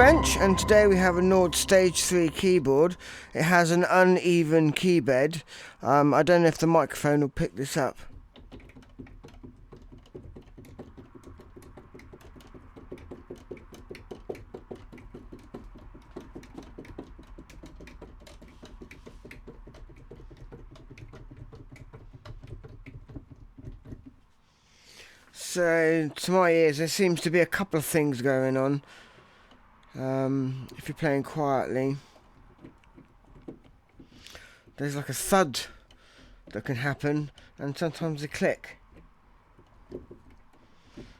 French, and today we have a NORD Stage 3 keyboard. It has an uneven keybed. I don't know if the microphone will pick this up. So, to my ears, there seems to be a couple of things going on. If you're playing quietly, there's like a thud that can happen, and sometimes a click.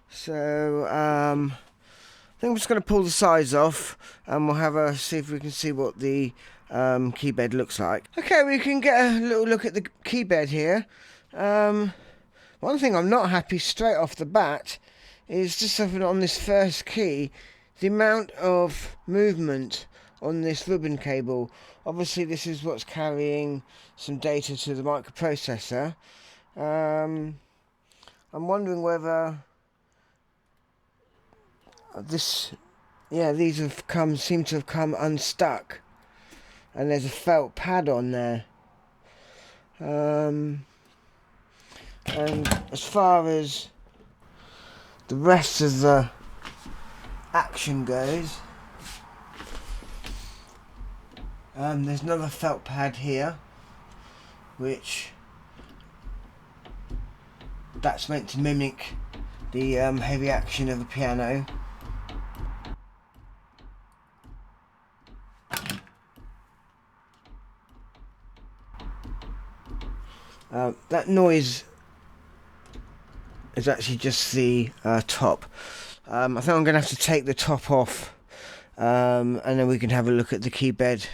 So, I think I'm just going to pull the sides off, and we'll have a see if we can see what the keybed looks like. Okay, we can get a little look at the keybed here. One thing I'm not happy straight off the bat is just something on this first key. The amount of movement on this ribbon cable. Obviously this is what's carrying some data to the microprocessor. I'm wondering whether these seem to have come unstuck, and there's a felt pad on there. And as far as the rest of the action goes, there's another felt pad here, which that's meant to mimic the heavy action of a piano. That noise is actually just the top. I think I'm going to have to take the top off, and then we can have a look at the keybed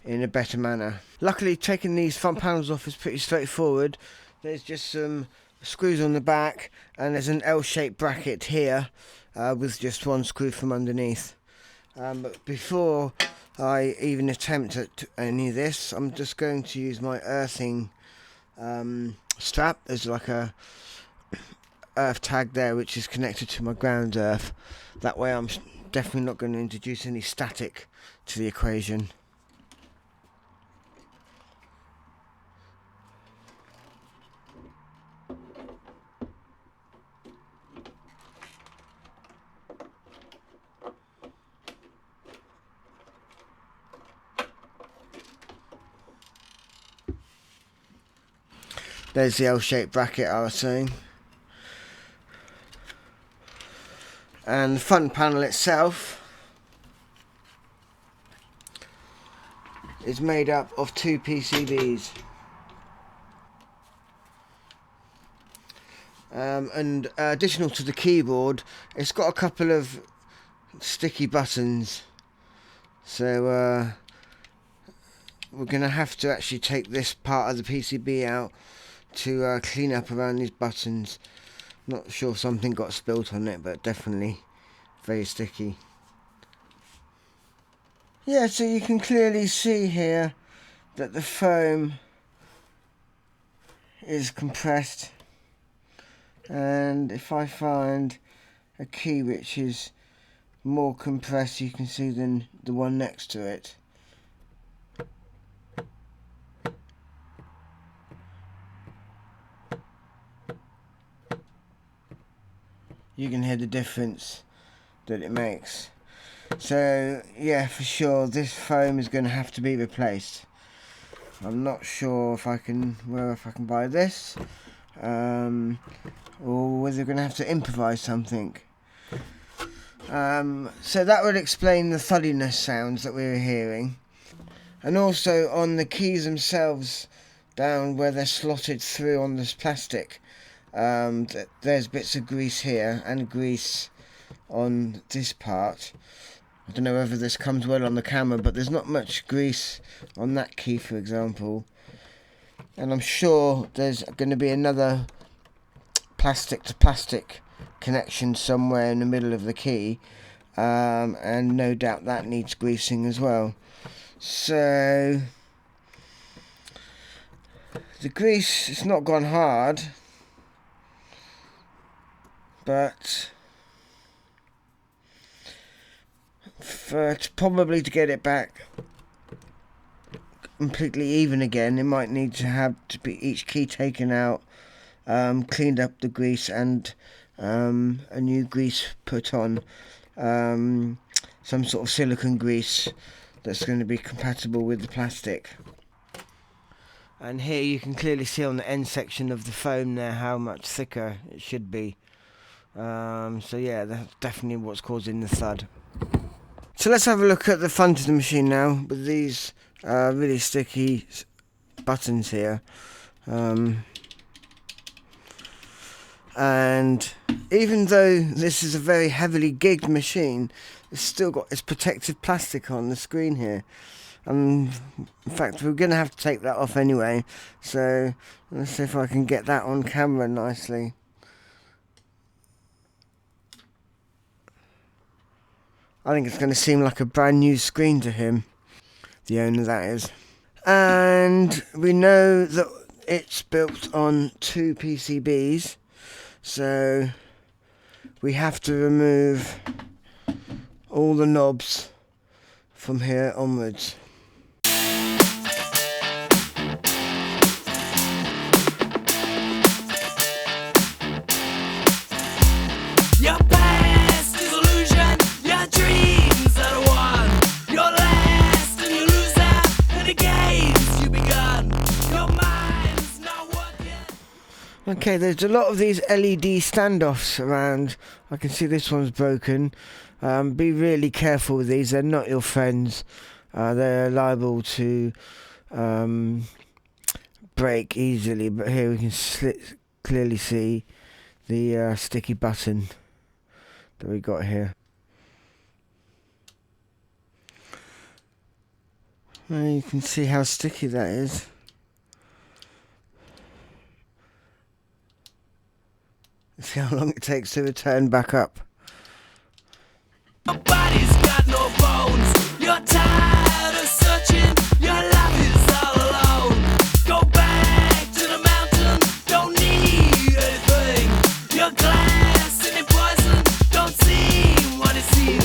in a better manner. Luckily, taking these front panels off is pretty straightforward. There's just some screws on the back, and there's an L-shaped bracket here with just one screw from underneath. But before I even attempt at any of this, I'm just going to use my earthing strap. There's like a earth tag there which is connected to my ground earth. That way I'm definitely not going to introduce any static to the equation. There's the L-shaped bracket I was saying. And the front panel itself is made up of two PCBs. And additional to the keyboard, it's got a couple of sticky buttons. So we're going to have to actually take this part of the PCB out to clean up around these buttons. Not sure if something got spilt on it, but definitely very sticky. Yeah, so you can clearly see here that the foam is compressed, and if I find a key which is more compressed, you can see than the one next to it. You can hear the difference that it makes. So yeah, for sure this foam is going to have to be replaced. I'm not sure if I can buy this, or whether we're going to have to improvise something. So that would explain the thuddiness sounds that we were hearing. And also on the keys themselves, down where they're slotted through on this plastic, there's bits of grease here and grease on this part. I don't know whether this comes well on the camera, but there's not much grease on that key, for example. And I'm sure there's going to be another plastic to plastic connection somewhere in the middle of the key, and no doubt that needs greasing as well. So the grease, it's not gone hard, but probably to get it back completely even again, it might need to be each key taken out, cleaned up the grease, and a new grease put on, some sort of silicone grease that's going to be compatible with the plastic. And here you can clearly see on the end section of the foam there how much thicker it should be. So yeah, that's definitely what's causing the thud. So let's have a look at the front of the machine now with these really sticky buttons here. And even though this is a very heavily gigged machine, it's still got its protective plastic on the screen here. In fact, we're going to have to take that off anyway, so let's see if I can get that on camera nicely. I think it's going to seem like a brand new screen to him, the owner that is. And we know that it's built on 2 PCBs, so we have to remove all the knobs from here onwards. Your past is illusion, your dreams are the one. You're last and you lose out in the games you begun. Your mind's not working. Okay, there's a lot of these LED standoffs around. I can see this one's broken. Be really careful with these, they're not your friends. They're liable to break easily, but here we can clearly see the sticky button that we got here. Well, you can see how sticky that is. See how long it takes to return back up. Your body's got no bones. You're tired of searching. Your life is all alone. Go back to the mountain. Don't need anything. Your glass and your poison don't seem what it seems.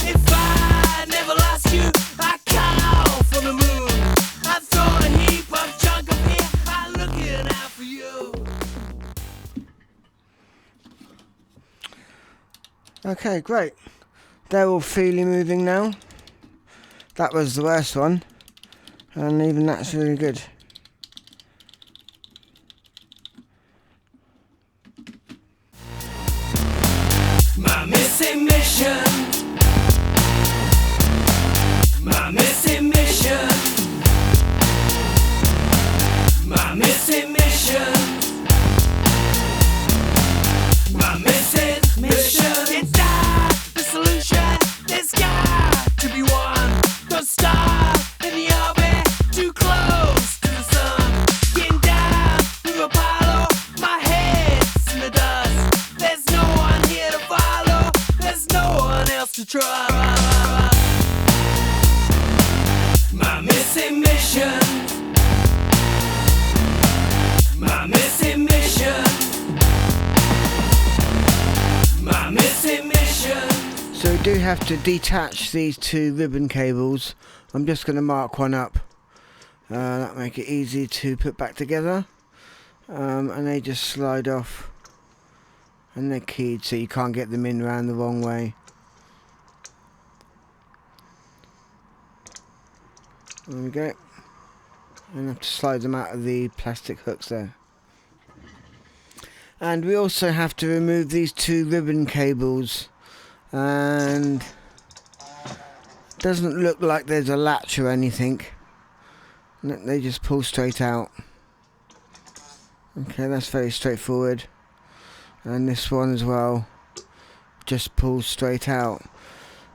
If I never lost you, I call from the moon. I throw a heap of junk up here. I'm looking out for you. Okay, great. They're all freely moving now. That was the worst one, and even that's really good. My missing mission. My missing mission. My missing mission. My missing mission. It's not the solution. There's got to be one. The star in the orbit, too close to the sun. Getting down with Apollo, my head's in the dust. There's no one here to follow. There's no one else to trust. My missing mission. My missing mission. My missing mission. So we do have to detach these 2 ribbon cables. I'm just going to mark one up. That'll make it easy to put back together. And they just slide off. And they're keyed so you can't get them in around the wrong way. There we go. And have to slide them out of the plastic hooks there. And we also have to remove these 2 ribbon cables. And doesn't look like there's a latch or anything. They just pull straight out. Okay, that's very straightforward. And this one as well just pulls straight out.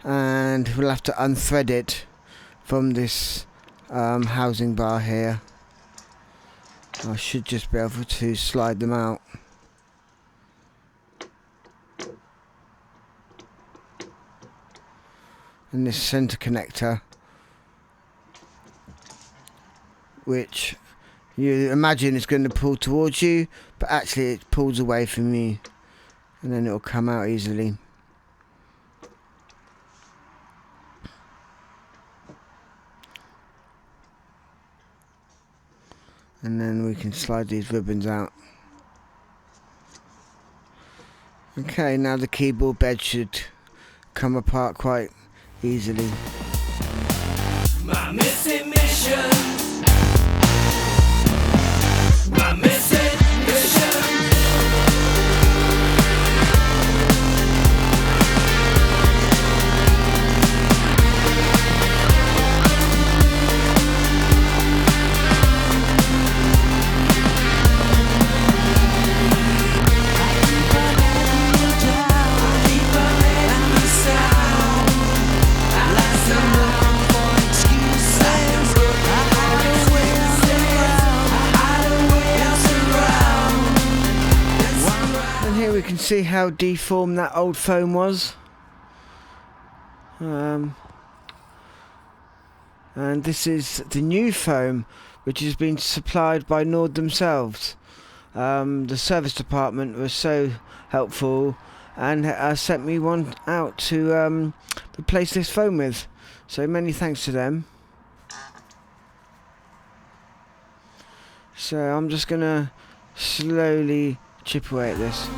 And we'll have to unthread it from this housing bar here. I should just be able to slide them out. And this center connector, which you imagine is going to pull towards you, but actually it pulls away from you, and then it will come out easily. and then we can slide these ribbons out. Okay, now the keyboard bed should come apart quite easily. My missing mission. My missing mission. We can see how deformed that old foam was, and this is the new foam, which has been supplied by NORD themselves. The service department was so helpful and sent me one out to replace this foam with, so many thanks to them. So I'm just gonna slowly chip away at this.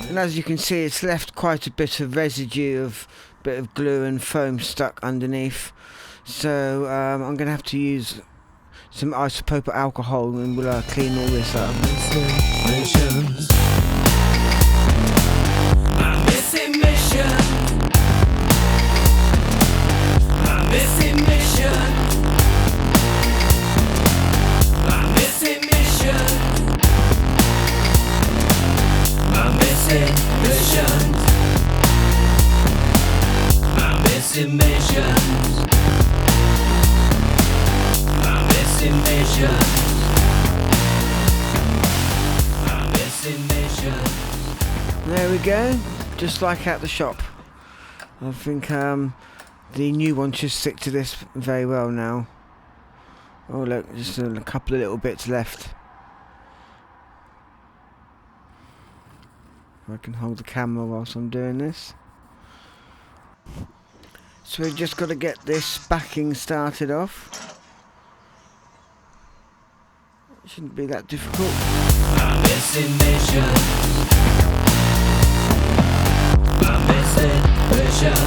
And as you can see, it's left quite a bit of residue of bit of glue and foam stuck underneath. So I'm going to have to use some isopropyl alcohol and we'll clean all this up. My missing mission. My missing mission. My missing mission. My missing mission. My missing mission. There we go, just like at the shop. I think the new one should stick to this very well now. Oh look, just a couple of little bits left. I can hold the camera whilst I'm doing this. So we've just got to get this backing started off. It shouldn't be that difficult. My missing mission. My missing mission.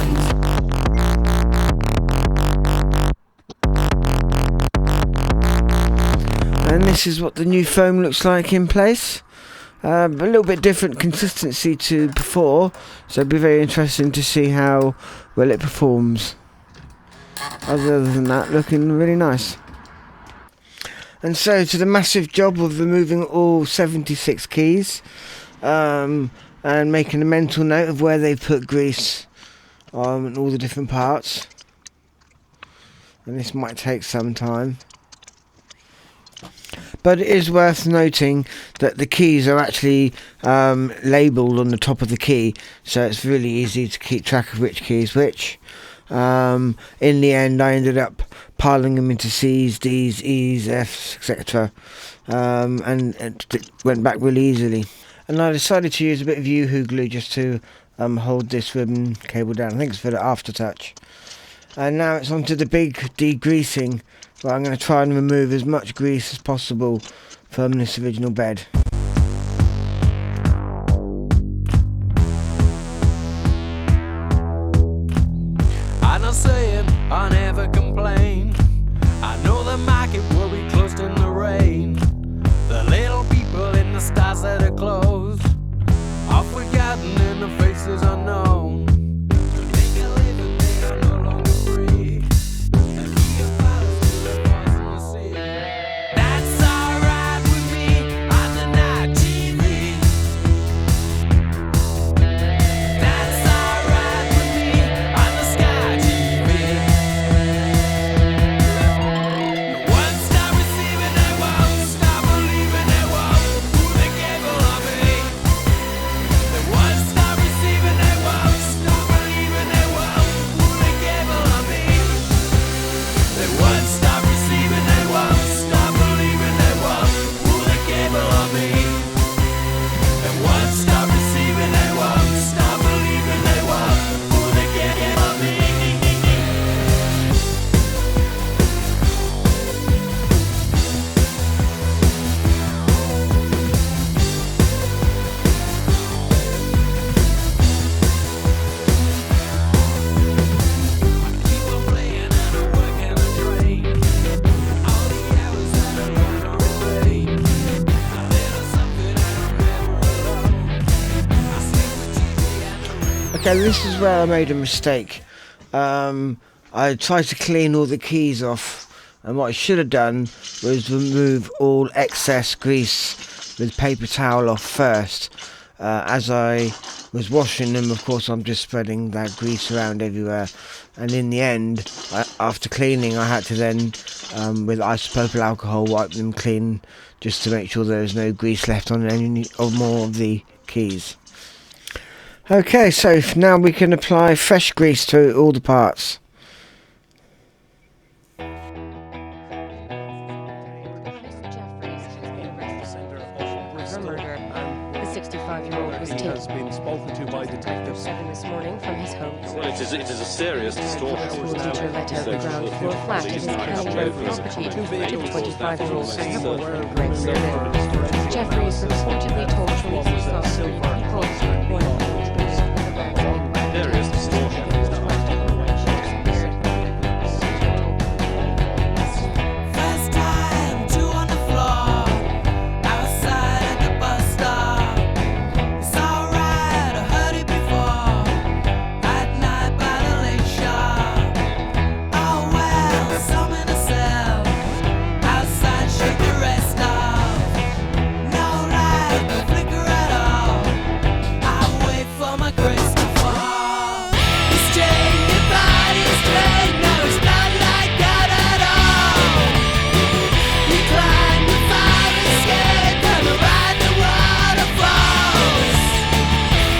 And this is what the new foam looks like in place. A little bit different consistency to before, so it'll be very interesting to see how well it performs. Other than that, looking really nice. And so to the massive job of removing all 76 keys and making a mental note of where they've put grease and all the different parts. And this might take some time. But it is worth noting that the keys are actually labelled on the top of the key, so it's really easy to keep track of which key is which. In the end, I ended up piling them into C's, D's, E's, F's, etc. And it went back really easily. And I decided to use a bit of Yoo-hoo glue just to hold this ribbon cable down. I think it's for the aftertouch. And now it's onto the big degreasing, where I'm going to try and remove as much grease as possible from this original bed. I'm not saying I never complain. I know the market will be closed in the rain. The little people in the stars that are closed are forgotten and the faces unknown. To make a living they are no longer free. And we are fighters to the voice in the sea. That's alright with me. I'm the Okay, this is where I made a mistake. I tried to clean all the keys off, and what I should have done was remove all excess grease with paper towel off first. As I was washing them, of course, I'm just spreading that grease around everywhere, and in the end, after cleaning, I had to then with isopropyl alcohol wipe them clean, just to make sure there was no grease left on any or more of the keys. Okay, so now we can apply fresh grease to all the parts. The 65-year-old was has been spoken to by detectives. 7 this morning from his home. Well, it is a serious distortion. School teacher let out the ground floor flat at his Canning Road property. The 25-year-old has never wearing great service. Jeffries reportedly told police last week he called Serious distortion. First time, 2 on the floor, outside at the bus stop. It's alright, I heard it before, at night by the lake shore. Oh well, some in a cell, outside shake the rest off. No light, no flicker at all, I wait for my grace to fall. It's changed, your body is strange, now it's not like that at all. We climb the fire escape, and ride the waterfalls.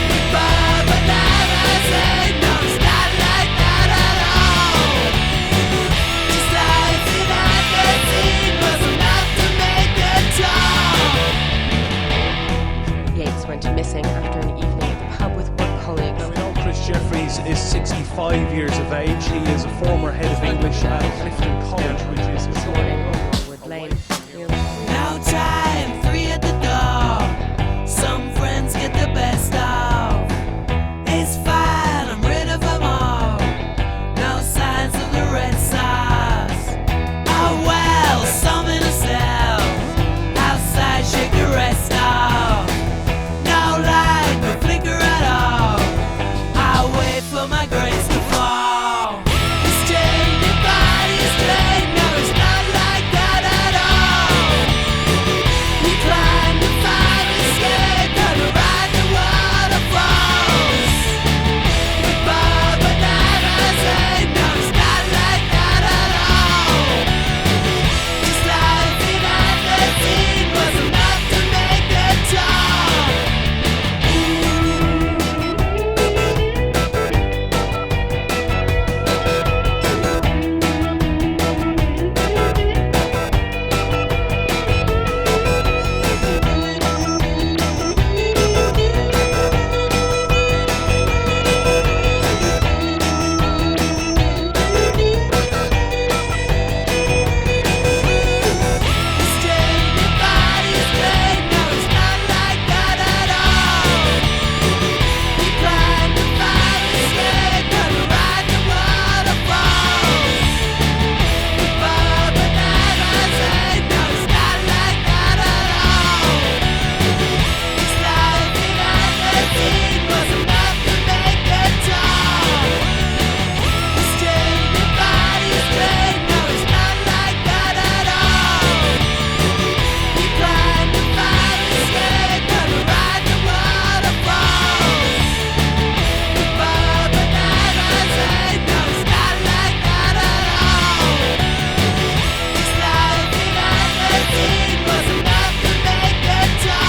We burn but never say, no, it's not like that at all. Just life in magazine was enough to make it talk. Yates went missing after an evening at the pub with work colleagues. Now we know Chris Jeffries is 65 years of age. He is a former head of English at Clifton College, which is This morning over Wood Lane. Now time, 3 at the door. Some friends get the best of. It's fine, I'm rid of them all. No signs of the red sauce. Oh well, some in a cell. Outside, shake the rest off. No light, no flicker at all. I wait for my grace to fall. It's changed, your body is strange. No, it's not like that at all. We climb the fire escape, and ride the waterfalls. We burn but never say, no, it's not like that at all. Just life in magazine was enough to make it talk. It's changed, your body is strange. No, it's not like that at all. We climb the fire escape, and ride the waterfalls. We burn but never say, no, it's not like that at all. This life in magazine was enough to make it talk. It's changed, your body is strange. No, it's not like that at all. We climb the fire escape, and ride the waterfalls. We burn but never say, no, it's not like that at all. This life in magazine was enough to make it talk.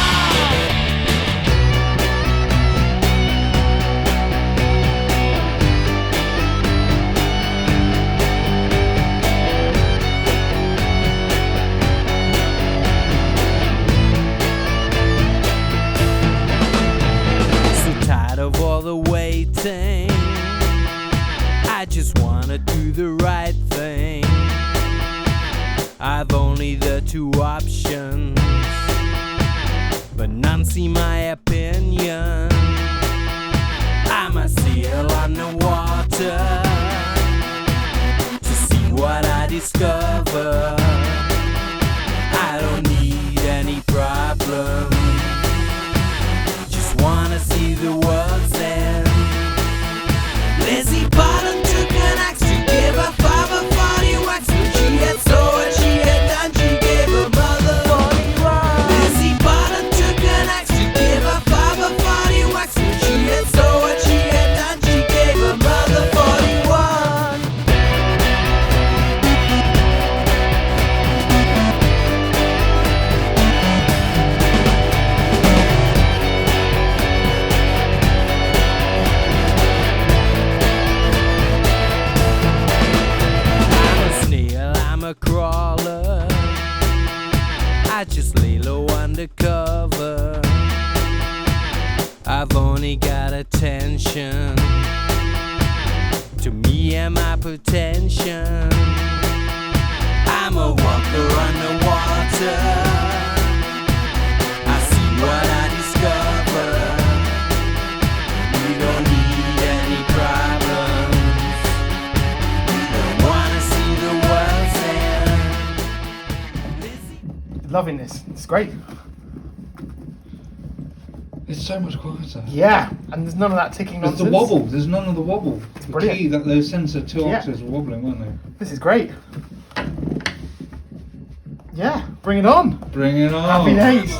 So tired of all the waiting. I just wanna do the right thing. I've only the 2 options, but none see my opinion. I'm a seal on the water to see what I discover. I don't need any problem, just wanna see the world's end. only got attention to me and my pretension. I'm a walker underwater. I see what I discover. We don't need any problems. We don't wanna see the world's end. Loving this. It's great. It's so much quieter. Yeah, and there's none of that ticking There's nonsense. the wobble. There's none of the wobble. The brilliant. key, those sensor two Yeah. octaves were wobbling, weren't they? This is great. Yeah, bring it on. Bring it on. Happy days.